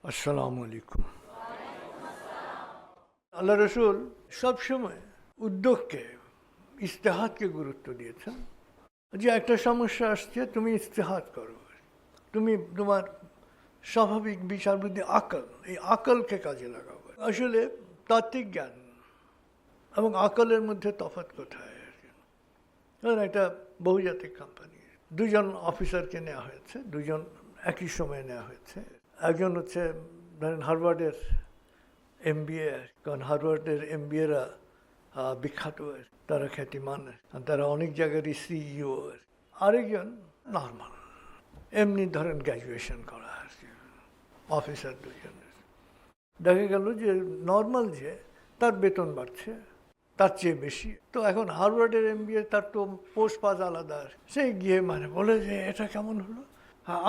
আসসালামু আলাইকুম। আল্লাহ রসুল সবসময় উদ্যোগকে, ইস্তেহাদকে গুরুত্ব দিয়েছেন। যে একটা সমস্যা আসছে, তুমি ইস্তেহাদ করো, তুমি তোমার স্বাভাবিক বিচার বুদ্ধি, আকল, এই আকলকে কাজে লাগাও। আসলে তাত্ত্বিক জ্ঞান এবং আকলের মধ্যে তফাৎ কোথায়? ধরেন একটা বহুজাতিক কোম্পানি, দুজন অফিসারকে নেওয়া হয়েছে, দুজন একই সময়ে নেওয়া হয়েছে। একজন হচ্ছে ধরেন হার্ভার্ডের MBA, কারণ হার্ভার্ডের MBAরা বিখ্যাত, তারা খ্যাতিমান, তারা অনেক জায়গারই CEO। আরেকজন নর্মাল, এমনি ধরেন গ্র্যাজুয়েশন করা আর কি, অফিসার দুজন। দেখা গেল যে নর্মাল যে তার বেতন বাড়ছে তার চেয়ে বেশি। তো এখন হার্ভার্ডের MBA, তার তো পোস্ট পাস আলাদা। সেই গিয়ে বলে যে এটা কেমন হলো,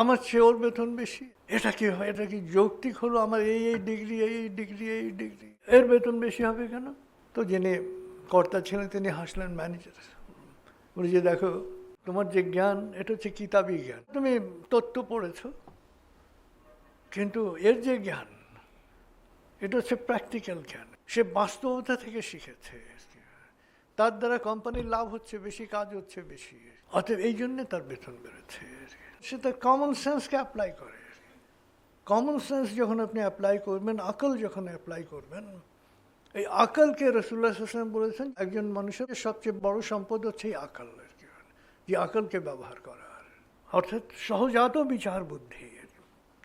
আমার চেয়ে ওর বেতন বেশি, এটা কি হয়, এটা কি যৌক্তিক হলো? আমার এই ডিগ্রি, এই ডিগ্রি, এই ডিগ্রি, এর বেতন বেশি হবে কেন? তো যিনি কর্তা ছিলেন তিনি হাসলেন, ম্যানেজার। বলে যে দেখো, তোমার যে জ্ঞান এটা হচ্ছে কিতাবি জ্ঞান, তুমি তথ্য পড়েছো, কিন্তু এর যে জ্ঞান এটা হচ্ছে প্র্যাকটিক্যাল জ্ঞান। সে বাস্তবতা থেকে শিখেছে, তার দ্বারা কোম্পানির লাভ হচ্ছে বেশি, কাজ হচ্ছে বেশি, অতএব এই জন্যে তার বেতন বেড়েছে। সে তার কমন সেন্সকে অ্যাপ্লাই করে। কমন সেন্স যখন আপনি অ্যাপ্লাই করবেন, আকল যখন অ্যাপ্লাই করবেন, এই আকলকে রাসূলুল্লাহ সাল্লাল্লাহু আলাইহি ওয়াসাল্লাম বলেছেন একজন মানুষের সবচেয়ে বড় সম্পদ হচ্ছে এই আকল, যে আকলকে ব্যবহার করা, অর্থাৎ সহজাত বিচার বুদ্ধি,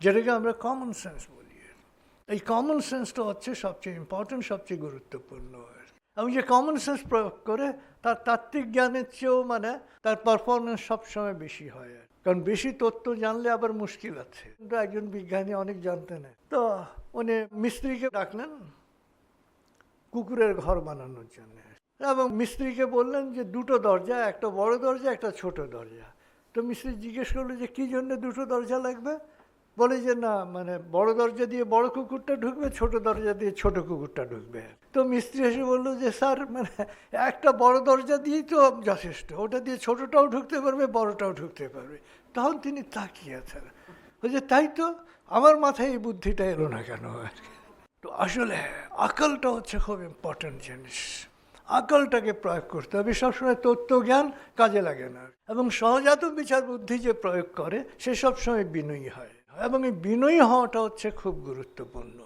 যেটাকে আমরা কমন সেন্স বলি। এই কমন সেন্সটা হচ্ছে সবচেয়ে ইম্পর্টেন্ট, সবচেয়ে গুরুত্বপূর্ণ। এবং যে কমন সেন্স প্রয়োগ করে তার তাত্ত্বিক জ্ঞানের চেয়েও তার পারফরমেন্স সবসময় বেশি হয়। কারণ বেশি তথ্য জানলে আবার মুশকিল আছে। কিন্তু একজন বিজ্ঞানী অনেক জানতেন, তো উনি মিস্ত্রিকে ডাকলেন কুকুরের ঘর বানানোর জন্য, এবং মিস্ত্রিকে বললেন যে দুটো দরজা, একটা বড় দরজা, একটা ছোট দরজা। তো মিস্ত্রি জিজ্ঞেস করলো যে কী জন্য দুটো দরজা লাগবে? বলে যে না, বড় দরজা দিয়ে বড় কুকুরটা ঢুকবে, ছোট দরজা দিয়ে ছোট কুকুরটা ঢুকবে। তো মিস্ত্রি এসে বললো যে স্যার, একটা বড় দরজা দিয়েই তো যথেষ্ট, ওটা দিয়ে ছোটটাও ঢুকতে পারবে, বড়টাও ঢুকতে পারবে। তখন তিনি তাকিয়েছেন, বলছে তাই তো, আমার মাথায় এই বুদ্ধিটা এলো না কেন? তো আসলে আকলটা হচ্ছে খুব ইম্পর্টেন্ট জিনিস। আকলটাকে প্রয়োগ করতে হবে সবসময়, তথ্য জ্ঞান কাজে লাগে না। এবং সহজাত বিচার বুদ্ধি যে প্রয়োগ করে সে সবসময় বিনয়ী হয়, এবং এই বিনয়ী হওয়াটা হচ্ছে খুব গুরুত্বপূর্ণ।